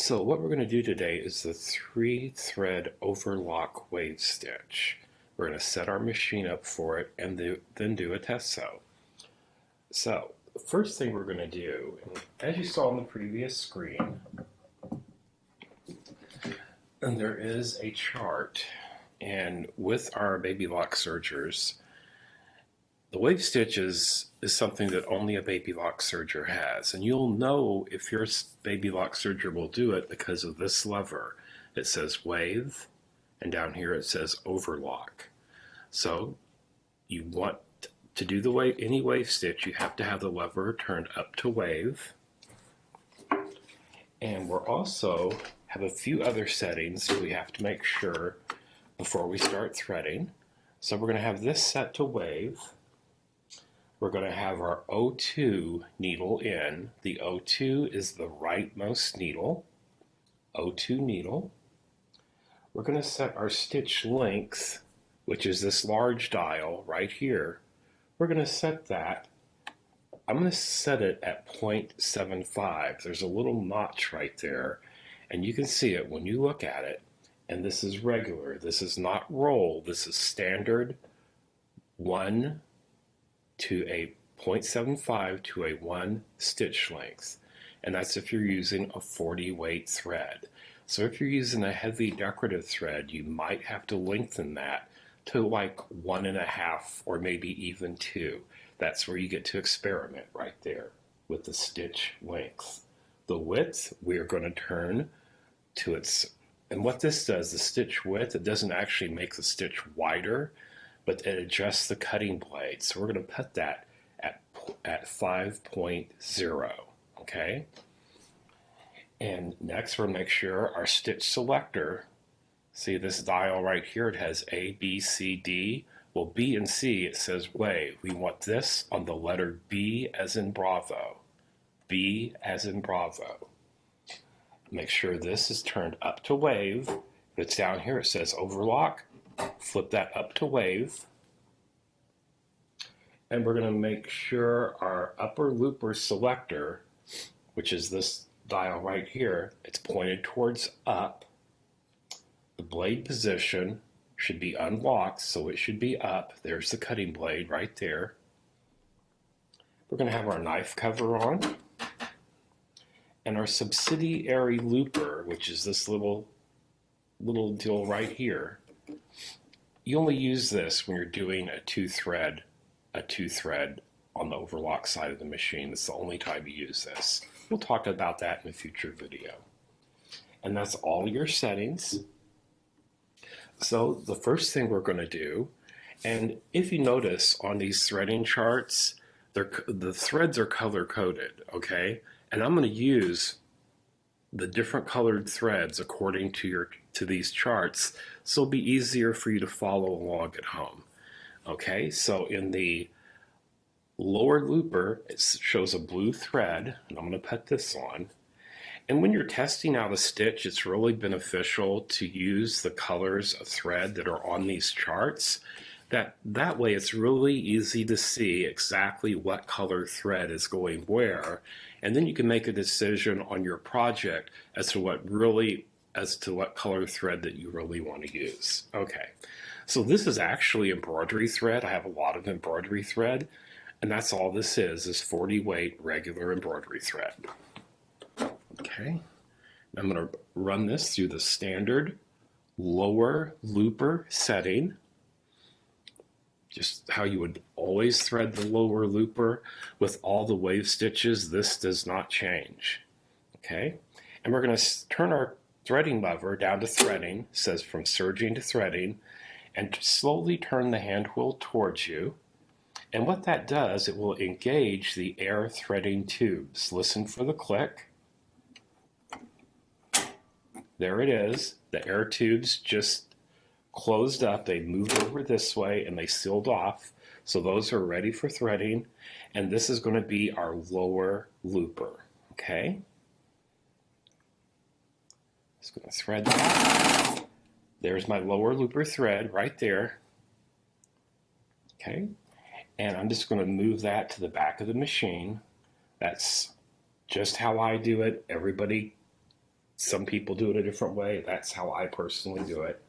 So what we're going to do today is the 3-thread overlock wave stitch. We're going to set our machine up for it and then do a test sew. So the first thing we're going to do, as you saw on the previous screen, and there is a chart, and with our baby lock sergers, the wave stitch is something that only a baby lock serger has, and you'll know if your baby lock serger will do it because of this lever. It says wave, and down here it says overlock. So you want to do any wave stitch, you have to have the lever turned up to wave. And we're also have a few other settings we have to make sure before we start threading. So we're going to have this set to wave. We're going to have our O2 needle in. The O2 is the rightmost needle. O2 needle. We're going to set our stitch length, which is this large dial right here. We're going to set that. I'm going to set it at 0.75. There's a little notch right there, and you can see it when you look at it. And this is regular. This is not roll. This is standard 1 to a 0.75 to a 1 stitch length. And that's if you're using a 40 weight thread. So if you're using a heavy decorative thread, you might have to lengthen that to like 1.5 or maybe even 2. That's where you get to experiment right there with the stitch length. The width, we're going to turn to its, and what this does, the stitch width, it doesn't actually make the stitch wider, but it adjusts the cutting blade. So we're going to put that at 5.0, okay? And next we're going to make sure our stitch selector, see this dial right here, it has A, B, C, D. Well, B and C, it says wave. We want this on the letter B as in Bravo. B as in Bravo. Make sure this is turned up to wave. If it's down here, it says overlock. Flip that up to wave. And we're going to make sure our upper looper selector, which is this dial right here, it's pointed towards up. The blade position should be unlocked, so it should be up. There's the cutting blade right there. We're going to have our knife cover on. And our subsidiary looper, which is this little deal right here. You only use this when you're doing a two thread on the overlock side of the machine. It's the only time you use this. We'll talk about that in a future video. And that's all your settings. So the first thing we're going to do, and if you notice on these threading charts, the threads are color coded, okay? And I'm going to use the different colored threads according to these charts, so it'll be easier for you to follow along at home. Okay, so in the lower looper, it shows a blue thread, and I'm going to put this on. And when you're testing out a stitch, it's really beneficial to use the colors of thread that are on these charts. That way it's really easy to see exactly what color thread is going where, and then you can make a decision on your project as to what color thread that you really want to use. Okay, so this is actually embroidery thread. I have a lot of embroidery thread, and that's all this is 40 weight regular embroidery thread. Okay, I'm going to run this through the standard lower looper setting, just how you would always thread the lower looper with all the wave stitches. This does not change. Okay, and we're going to turn our threading lever down to threading. It says from serging to threading, and slowly turn the hand wheel towards you. And what that does, it will engage the air threading tubes. Listen for the click. There it is. The air tubes just closed up. They moved over this way and they sealed off. So those are ready for threading. And this is going to be our lower looper. Okay. Just going to thread that. There's my lower looper thread right there. Okay. And I'm just going to move that to the back of the machine. That's just how I do it. Everybody Some people do it a different way. That's how I personally do it.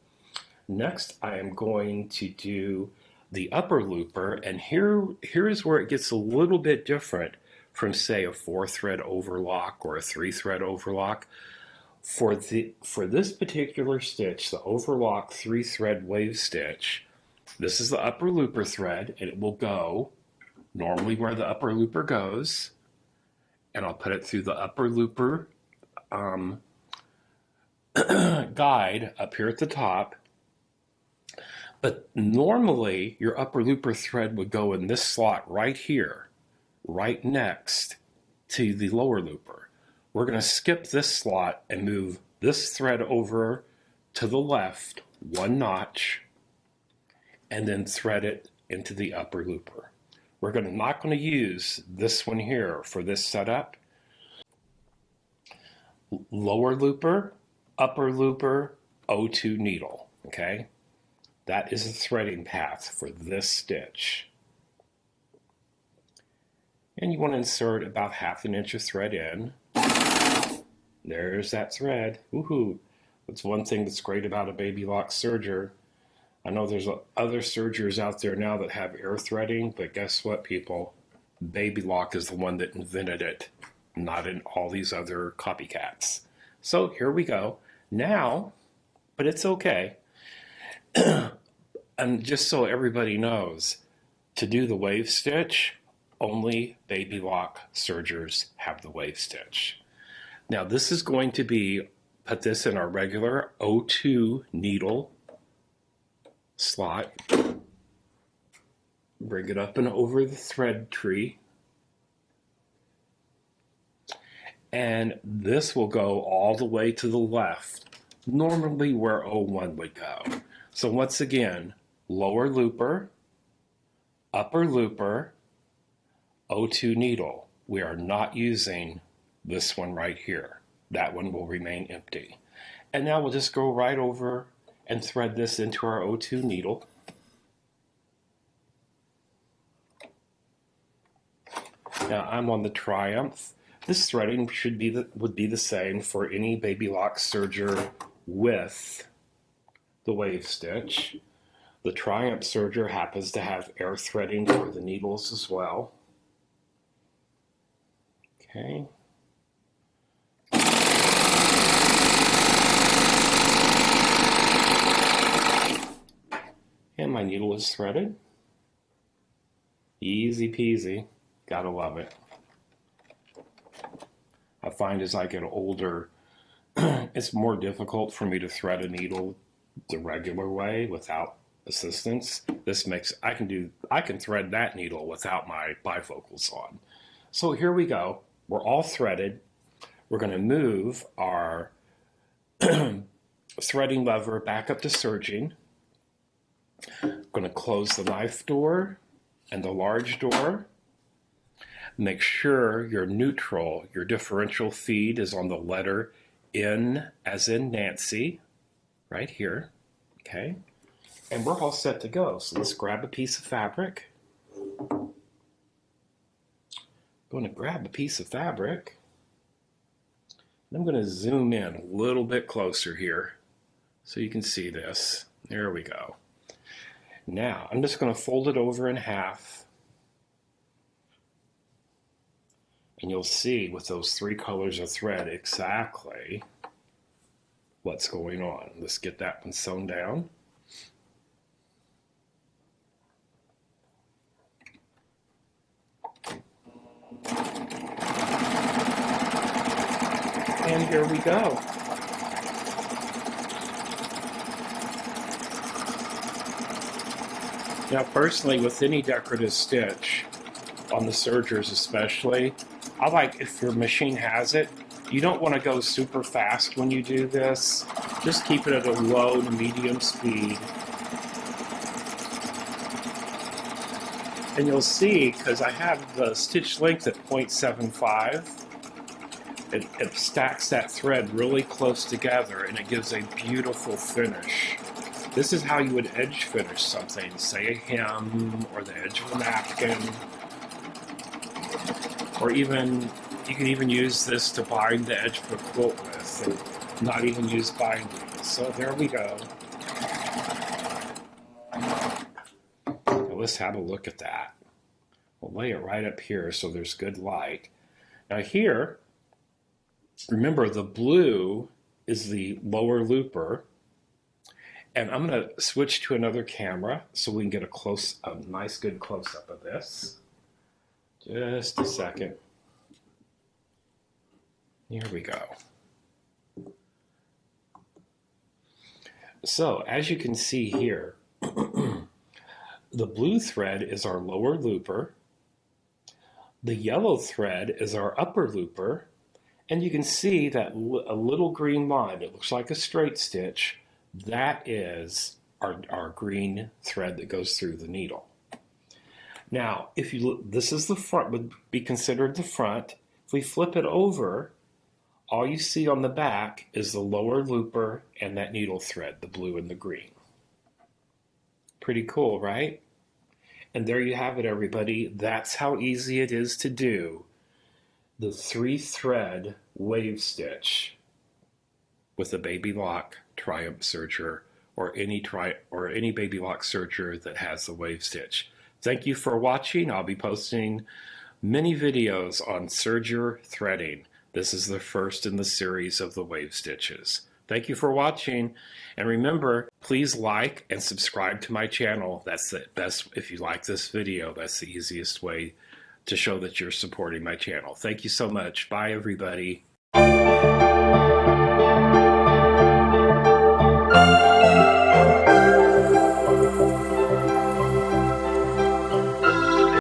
Next, I am going to do the upper looper, and here is where it gets a little bit different from, say, a 4-thread overlock or a 3-thread overlock. For this particular stitch, the overlock 3-thread wave stitch, this is the upper looper thread, and it will go normally where the upper looper goes, and I'll put it through the upper looper guide up here at the top. But normally your upper looper thread would go in this slot right here, right next to the lower looper. We're going to skip this slot and move this thread over to the left 1 notch and then thread it into the upper looper. We're not going to use this one here for this setup. Lower looper, upper looper, O2 needle, okay? That is the threading path for this stitch. And you want to insert about 1/2 inch of thread in. There's that thread. Woohoo! That's one thing that's great about a baby lock serger. I know there's other sergers out there now that have air threading, but guess what, people? Baby lock is the one that invented it, not in all these other copycats. So here we go. Now, but it's okay. And just so everybody knows, to do the wave stitch, only baby lock sergers have the wave stitch. Now this is going to be, put this in our regular O2 needle slot, bring it up and over the thread tree, and this will go all the way to the left, normally where O1 would go. So once again, lower looper, upper looper, O2 needle. We are not using this one right here. That one will remain empty. And now we'll just go right over and thread this into our O2 needle. Now I'm on the Triumph. This threading would be the same for any baby lock serger with the wave stitch. The Triumph serger happens to have air threading for the needles as well. Okay. And my needle is threaded. Easy peasy. Gotta love it. I find as I get older, it's more difficult for me to thread a needle the regular way without assistance. This makes, I can thread that needle without my bifocals on. So here we go. We're all threaded. We're going to move our threading lever back up to serging. I'm going to close the knife door and the large door. Make sure your neutral, your differential feed is on the letter N as in Nancy, right here, okay? And we're all set to go. So let's grab a piece of fabric. I'm going to grab a piece of fabric. And I'm going to zoom in a little bit closer here so you can see this. There we go. Now, I'm just going to fold it over in half. And you'll see with those 3 colors of thread exactly what's going on. Let's get that one sewn down. And here we go. Now personally, with any decorative stitch, on the sergers especially, I like, if your machine has it, you don't want to go super fast when you do this. Just keep it at a low to medium speed. And you'll see, because I have the stitch length at 0.75, it stacks that thread really close together and it gives a beautiful finish. This is how you would edge finish something, say a hem or the edge of a napkin. Or even, you can even use this to bind the edge of a quilt with. And not even use binding. So there we go. Now let's have a look at that. We'll lay it right up here so there's good light. Now here, remember the blue is the lower looper. And I'm going to switch to another camera so we can get a nice good close-up of this. Just a second. Here we go. So as you can see here, the blue thread is our lower looper. The yellow thread is our upper looper. And you can see that a little green line, it looks like a straight stitch. That is our green thread that goes through the needle. Now, if you look, this is the front, would be considered the front. If we flip it over, all you see on the back is the lower looper and that needle thread, the blue and the green. Pretty cool, right? And there you have it, everybody. That's how easy it is to do the 3-thread wave stitch with a baby lock Triumph serger or any baby lock serger that has the wave stitch. Thank you for watching. I'll be posting many videos on serger threading. This is the first in the series of the wave stitches. Thank you for watching, and remember, please like and subscribe to my channel. That's the best. If you like this video, that's the easiest way to show that you're supporting my channel. Thank you so much. Bye, everybody.